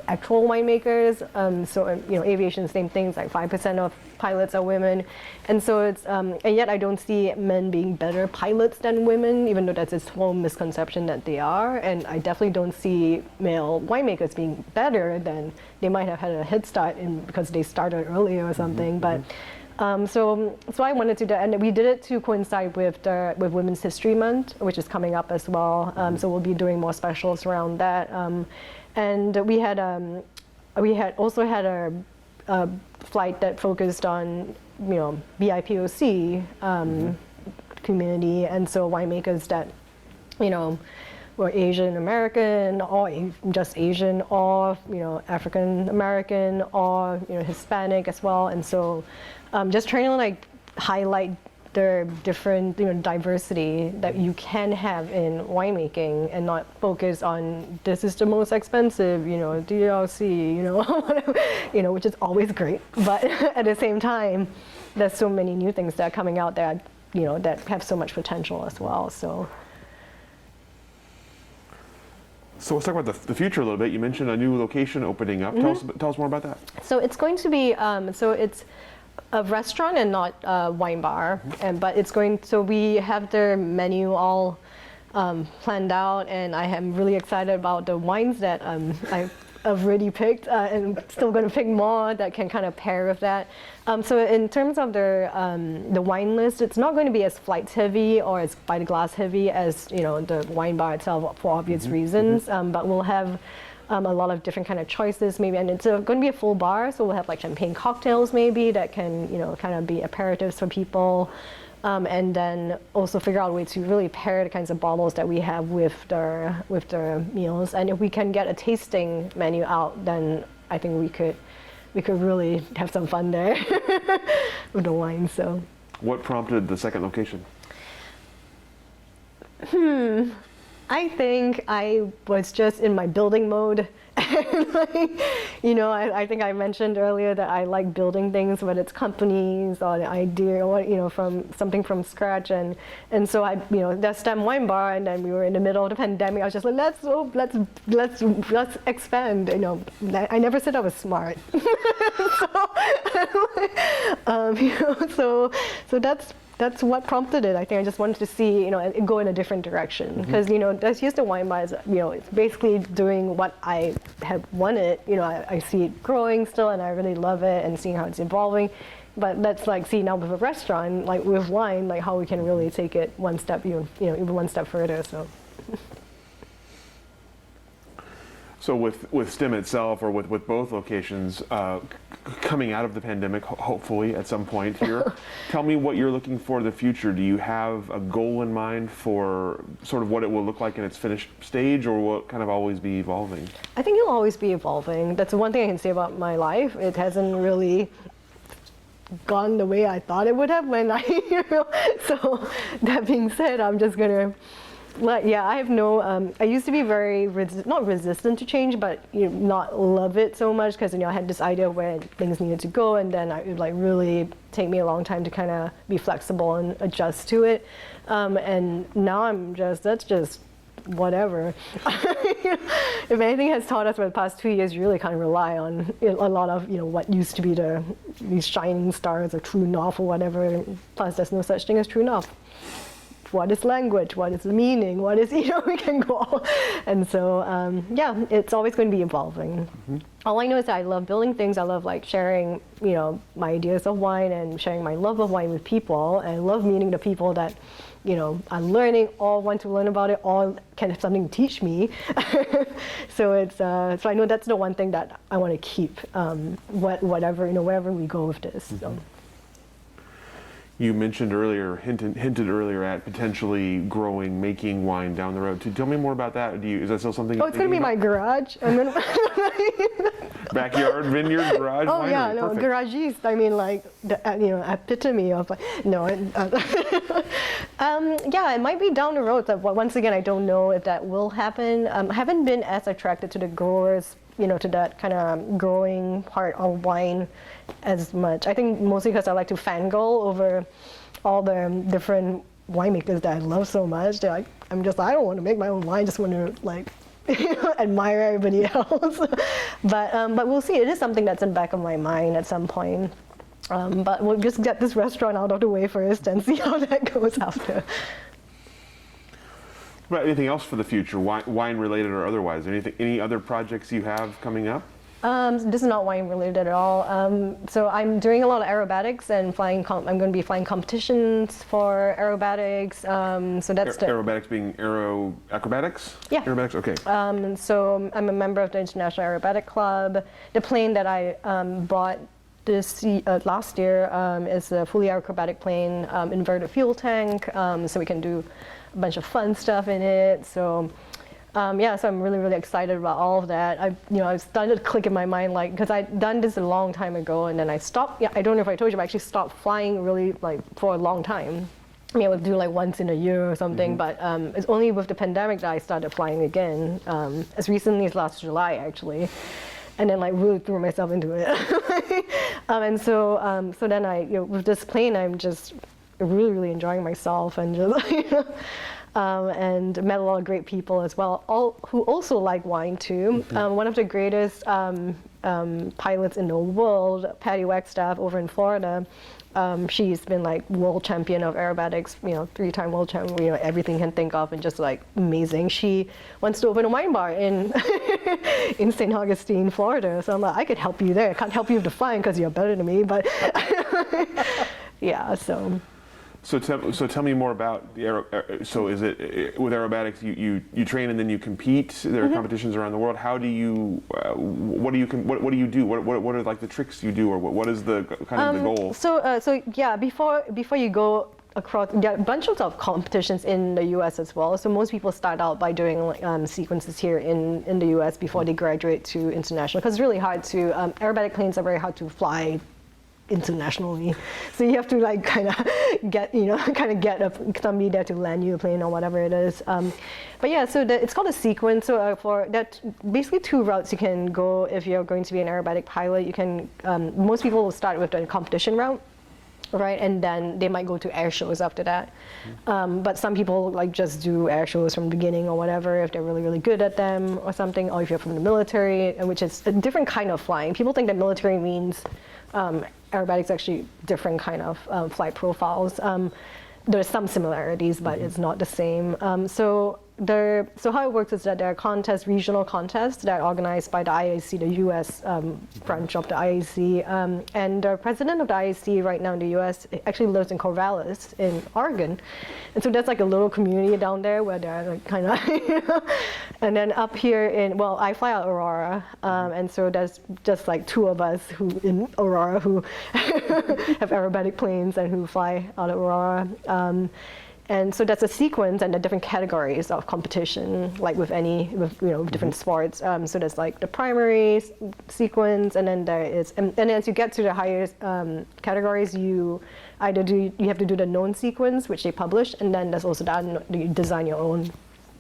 actual winemakers. So aviation, same things, like 5% of pilots are women, and so it's and yet I don't see men being better pilots than women, even though that's this whole misconception that they are. And I definitely don't see male winemakers being better than they might have had a head start because they started earlier or something. But so I wanted to do, and we did it to coincide with Women's History Month, which is coming up as well. So we'll be doing more specials around that. And we had also had a flight that focused on BIPOC community, and so winemakers that were Asian American or just Asian or African American or Hispanic as well, and so just trying to like highlight the different diversity that you can have in winemaking and not focus on this is the most expensive DLC whatever, which is always great, but at the same time there's so many new things that are coming out that that have so much potential as well. So let's talk about the future a little bit. You mentioned a new location opening up. Tell us more about that. So it's going to be so it's a restaurant and not a wine bar, but it's going. So we have the menu all planned out, and I am really excited about the wines that I've already picked, and still going to pick more that can kind of pair with that. So in terms of the wine list, it's not going to be as flights heavy or as by the glass heavy as the wine bar itself for obvious reasons. But we'll have a lot of different kind of choices maybe, and it's going to be a full bar, so we'll have like champagne cocktails maybe that can kind of be aperitifs for people, and then also figure out a way to really pair the kinds of bottles that we have with the meals. And if we can get a tasting menu out, then I think we could really have some fun there with the wine. So what prompted the second location? I think I was just in my building mode. And I think I mentioned earlier that I like building things, whether it's companies or the idea or, from something from scratch. And so that STEM wine bar, and then we were in the middle of the pandemic. I was just like, let's expand. I never said I was smart. So that's what prompted it. I think I just wanted to see, it go in a different direction. Because, that's just the wine bar. It's basically doing what I have wanted. I see it growing still, and I really love it, and seeing how it's evolving. But let's see now with a restaurant, with wine, how we can really take it one step, even one step further. So with STEM itself, or with both locations, coming out of the pandemic, hopefully at some point here, tell me what you're looking for in the future. Do you have a goal in mind for sort of what it will look like in its finished stage, or will it kind of always be evolving? I think it'll always be evolving. That's the one thing I can say about my life. It hasn't really gone the way I thought it would have when So that being said, I'm just gonna. I have no. I used to be very not resistant to change, but not love it so much, because I had this idea of where things needed to go, and then it would really take me a long time to kind of be flexible and adjust to it. And now that's just whatever. If anything has taught us for the past 2 years, you really can't rely on a lot of what used to be these shining stars of true north or whatever. Plus, there's no such thing as true north. What is language? What is the meaning? What is, we can go all. And so, it's always going to be evolving. All I know is that I love building things. I love sharing, my ideas of wine, and sharing my love of wine with people, and love meeting the people that, I'm learning, or want to learn about it, or can have something to teach me. So so I know that's the one thing that I want to keep, whatever, wherever we go with this. So. You mentioned earlier, hinted earlier at potentially making wine down the road. Tell me more about that. Is that still something? Oh, it's going to be my garage. Backyard, vineyard, garage. Oh winery. Yeah, no, Perfect. garagiste. I mean, the epitome of no. It might be down the road. But once again, I don't know if that will happen. I haven't been as attracted to the growers, to that kind of growing part of wine as much. I think mostly because I like to fangirl over all the different winemakers that I love so much. I don't want to make my own wine. I just want to admire everybody else. But we'll see. It is something that's in the back of my mind at some point. But we'll just get this restaurant out of the way first and see how that goes after. But anything else for the future, wine related or otherwise? Any other projects you have coming up? This is not wine related at all. So I'm doing a lot of aerobatics and flying. I'm going to be flying competitions for aerobatics. So that's aerobatics being acrobatics. Yeah. Aerobatics. Okay. So I'm a member of the International Aerobatic Club. The plane that I bought last year is a fully acrobatic plane, inverted fuel tank. So we can do a bunch of fun stuff in it. So. So I'm really, really excited about all of that. I started to click in my mind, because I'd done this a long time ago, and then I stopped. I don't know if I told you, but I actually stopped flying really for a long time. I would do once in a year or something, but it's only with the pandemic that I started flying again, as recently as last July, actually. And then really threw myself into it. And so then with this plane, I'm just really, really enjoying myself, and just and met a lot of great people as well, all who also like wine too. One of the greatest pilots in the world, Patty Wagstaff over in Florida. She's been world champion of aerobatics, 3-time world champion, everything you can think of, and just amazing. She wants to open a wine bar in in St. Augustine, Florida. So I'm I could help you there. I can't help you with the flying because you're better than me, but yeah. So tell me more about the so is it with aerobatics you train and then you compete? There are competitions around the world. How do you what do you do? What are the tricks you do, or what is the kind of the goal? Before you go across, there are a bunch of competitions in the U.S. as well. So most people start out by doing sequences here in the U.S. before they graduate to international, because it's really hard to aerobatic planes are very hard to fly internationally. So you have to like kind of get somebody there to land you a plane or whatever it is. But yeah, so it's called a sequence. So for that, basically 2 routes you can go if you're going to be an aerobatic pilot. You can, most people will start with the competition route, right? And then they might go to air shows after that. But some people like just do air shows from the beginning or whatever if they're really, really good at them or something, or if you're from the military, which is a different kind of flying. People think that military means aerobatics actually different kind of flight profiles. There's some similarities, but it's not the same. So how it works is that there are contests, regional contests that are organized by the IAC, the U.S. Branch of the IAC, and the president of the IAC right now in the U.S. actually lives in Corvallis in Oregon, and so that's like a little community down there where they're like kind of, and then up here I fly out Aurora, and so there's just like 2 of us who in Aurora who have aerobatic planes and who fly out of Aurora. And so that's a sequence and the different categories of competition, like with different sports. So there's like the primary sequence, and then there is, and as you get to the higher categories, you have to do the known sequence, which they publish, and then there's also you design your own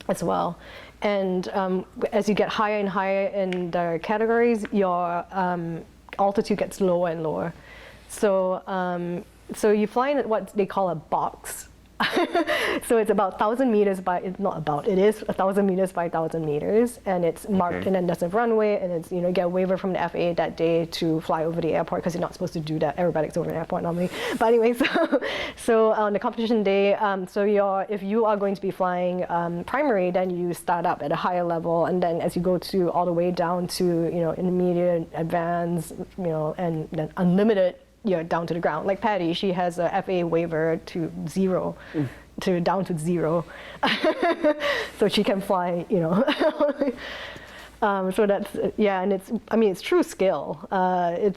as well. And as you get higher and higher in the categories, your altitude gets lower and lower. So you fly in what they call a box. So it's about 1,000 meters it is 1,000 meters by 1,000 meters, and it's marked, and then there's a runway, and it's, you get a waiver from the FAA that day to fly over the airport, because you're not supposed to do that aerobatics over an airport normally. But anyway, so on the competition day, if you are going to be flying primary, then you start up at a higher level, and then as you go to all the way down to intermediate, advanced, and then unlimited, you're down to the ground. Like Patty, she has a FAA waiver to 0, down to 0, so she can fly. So that's and it's true skill.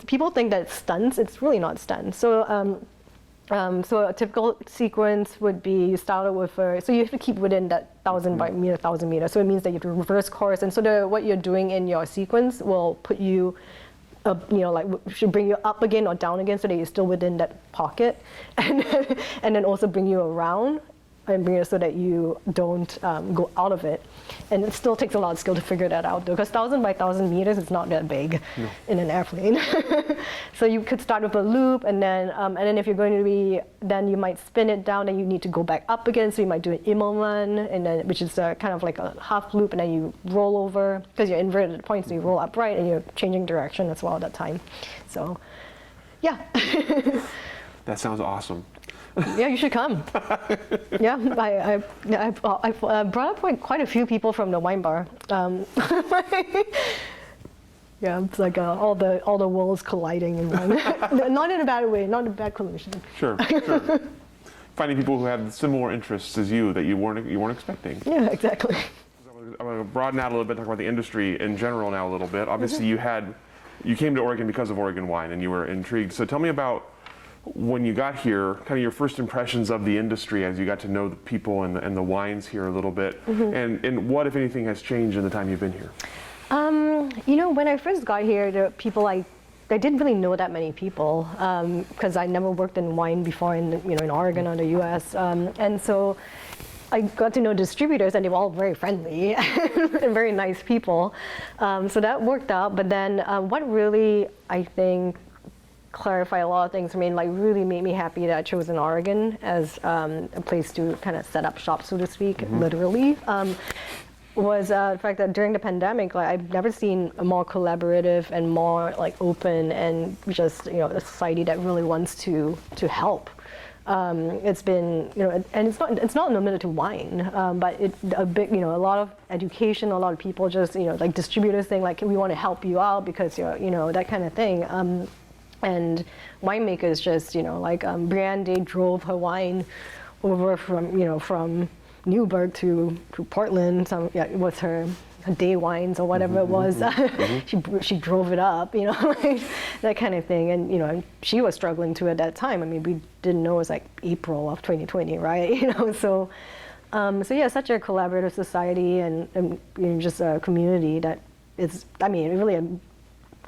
People think that it's stunts. It's really not stunts. So a typical sequence would be you start with so you have to keep within that 1,000 meters. So it means that you have to reverse course, and so what you're doing in your sequence will put you, should bring you up again or down again so that you're still within that pocket, and then also bring you around and bring it so that you don't go out of it. And it still takes a lot of skill to figure that out, though, because 1,000 by 1,000 meters is not that big in an airplane. So you could start with a loop, and then if you're going to be, then you might spin it down, and you need to go back up again. So you might do an Immelmann, and then which is kind of like a half loop, and then you roll over because you're inverted at points, so you roll upright, and you're changing direction as well at that time. So, yeah. That sounds awesome. Yeah, you should come. Yeah, I brought up quite a few people from the wine bar. Yeah, it's like all the worlds colliding in one. Not in a bad way, not in a bad collision. Sure. Finding people who have similar interests as you that you weren't expecting. Yeah, exactly. I'm going to broaden out a little bit, talk about the industry in general now a little bit. Obviously, you came to Oregon because of Oregon wine, and you were intrigued. So tell me about when you got here, kind of your first impressions of the industry as you got to know the people and the wines here a little bit, and what, if anything, has changed in the time you've been here? When I first got here, the people I didn't really know that many people, because I never worked in wine before in Oregon or the U.S. And so I got to know distributors, and they were all very friendly and very nice people. So that worked out. But then what really, I think, clarified a lot of things for me, and really made me happy that I chose in Oregon as a place to kind of set up shop, so to speak, literally, was the fact that during the pandemic, I've never seen a more collaborative and more open and just a society that really wants to help. It's been, and it's not limited to wine, but a lot of education, a lot of people just, distributors saying we want to help you out because you're, that kind of thing. And winemakers just, Brianne, they drove her wine over from Newburgh to Portland. It was her day wines or whatever it was. She drove it up, that kind of thing. And she was struggling too at that time. I mean, we didn't know it was April of 2020, right? So yeah, such a collaborative society and just a community that is, really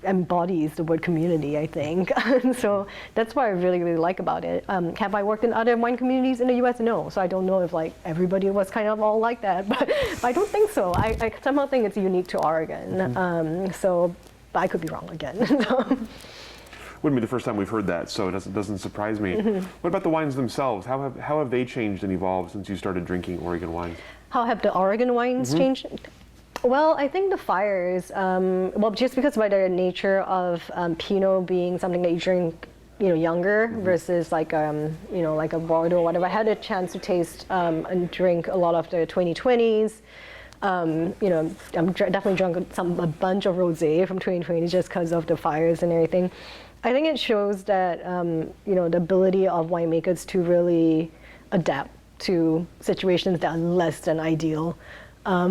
embodies the word community, I think. And so that's what I really, really like about it. Have I worked in other wine communities in the US? No. So I don't know if like everybody was kind of all like that, but I don't think so. I somehow think it's unique to Oregon. But I could be wrong again. Wouldn't be the first time we've heard that, so it doesn't surprise me. What about the wines themselves? How have they changed and evolved since you started drinking Oregon wines? How have the Oregon wines changed? Well, I think the fires, well, just because by the nature of Pinot being something that you drink, younger versus like, like a Bordeaux or whatever. I had a chance to taste and drink a lot of the 2020s. I'm definitely drunk a bunch of rosé from 2020 just because of the fires and everything. I think it shows that, the ability of winemakers to really adapt to situations that are less than ideal. I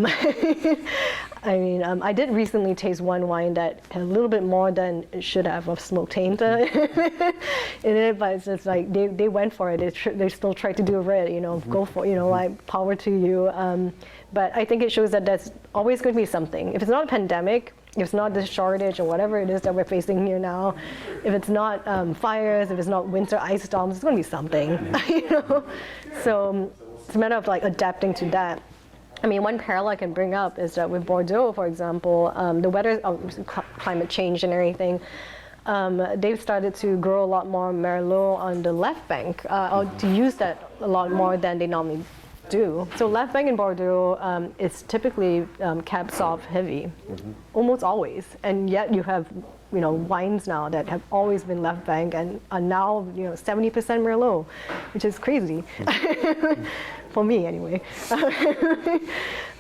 did recently taste one wine that had a little bit more than it should have of smoke taint in it, but it's just like they went for it. They still tried to do it right, go for it, like power to you. But I think it shows that there's always going to be something. If it's not a pandemic, if it's not the shortage or whatever it is that we're facing here now, if it's not fires, if it's not winter ice storms, it's going to be something, So it's a matter of like adapting to that. I mean, one parallel I can bring up is that with Bordeaux, for example, the weather, climate change and everything, they've started to grow a lot more Merlot on the left bank, or to use that a lot more than they normally do. So left bank in Bordeaux is typically Cab Sauv heavy, almost always, and yet you have wines now that have always been left bank and are now 70% Merlot, which is crazy for me anyway.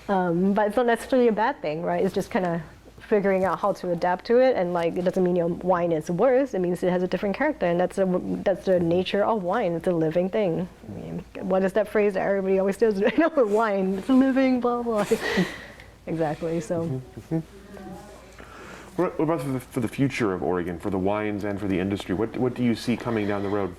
But it's not necessarily a bad thing, right? It's just kind of figuring out how to adapt to it, and like it doesn't mean your wine is worse. It means it has a different character, and that's the nature of wine. It's a living thing. I mean, what is that phrase that everybody always says? Wine, it's a living blah blah. Exactly. So. What about for the future of Oregon, for the wines and for the industry? What do you see coming down the road?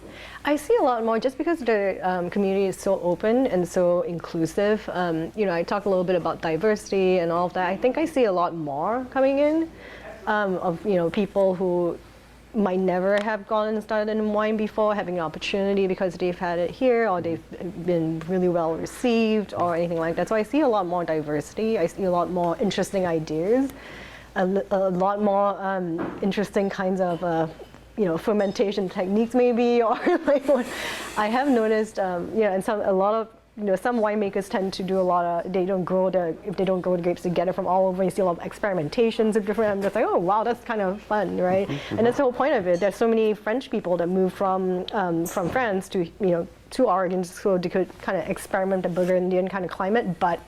I see a lot more just because the community is so open and so inclusive. I talk a little bit about diversity and all of that. I think I see a lot more coming in of people who might never have gone and started in wine before, having an opportunity because they've had it here or they've been really well received or anything like that. So I see a lot more diversity. I see a lot more interesting ideas. A lot more interesting kinds of, fermentation techniques maybe, or like what I have noticed, and some winemakers tend to do a lot of, if they don't grow the grapes together from all over, you see a lot of experimentations of different, I'm just like, oh wow, that's kind of fun, right? And that's the whole point of it. There's so many French people that moved from France to, to Oregon so they could kind of experiment the Burgundian kind of climate, but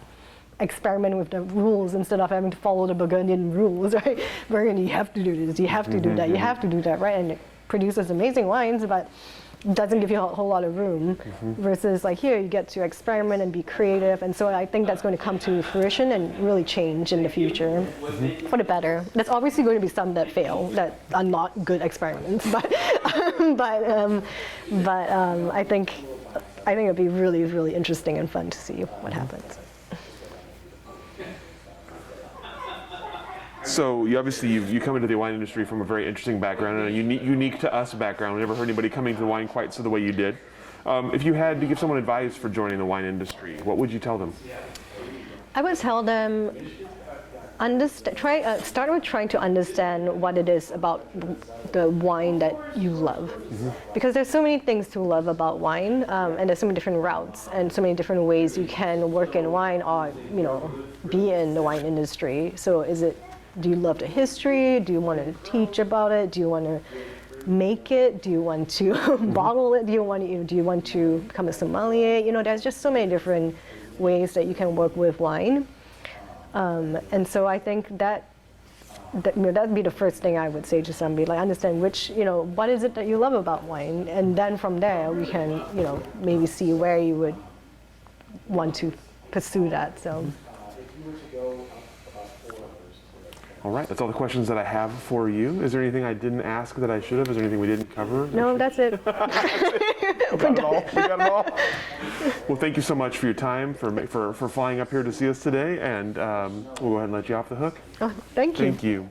experiment with the rules instead of having to follow the Burgundian rules, right? Burgundy, you have to do this, you have to do that, you have to do that, right? And it produces amazing wines, but doesn't give you a whole lot of room. Versus like here, you get to experiment and be creative, and so I think that's going to come to fruition and really change in the future for the better. There's obviously going to be some that fail, that are not good experiments, but I think it'll be really, really interesting and fun to see what happens. So you obviously you come into the wine industry from a very interesting background and a unique to us background. We never heard anybody coming to the wine quite the way you did. If you had to give someone advice for joining the wine industry, what would you tell them? I would tell them start with trying to understand what it is about the wine that you love, because there's so many things to love about wine, and there's so many different routes and so many different ways you can work in wine or be in the wine industry. So do you love the history? Do you want to teach about it? Do you want to make it? Do you want to bottle it? Do you want to become a sommelier? There's just so many different ways that you can work with wine. And so I think that'd be the first thing I would say to somebody, like understand what is it that you love about wine? And then from there we can, maybe see where you would want to pursue that. So. All right, that's all the questions that I have for you. Is there anything I didn't ask that I should have? Is there anything we didn't cover? No, that's it. We got it all. We got it all. Well, thank you so much for your time, for flying up here to see us today, and we'll go ahead and let you off the hook. Oh, thank you. Thank you.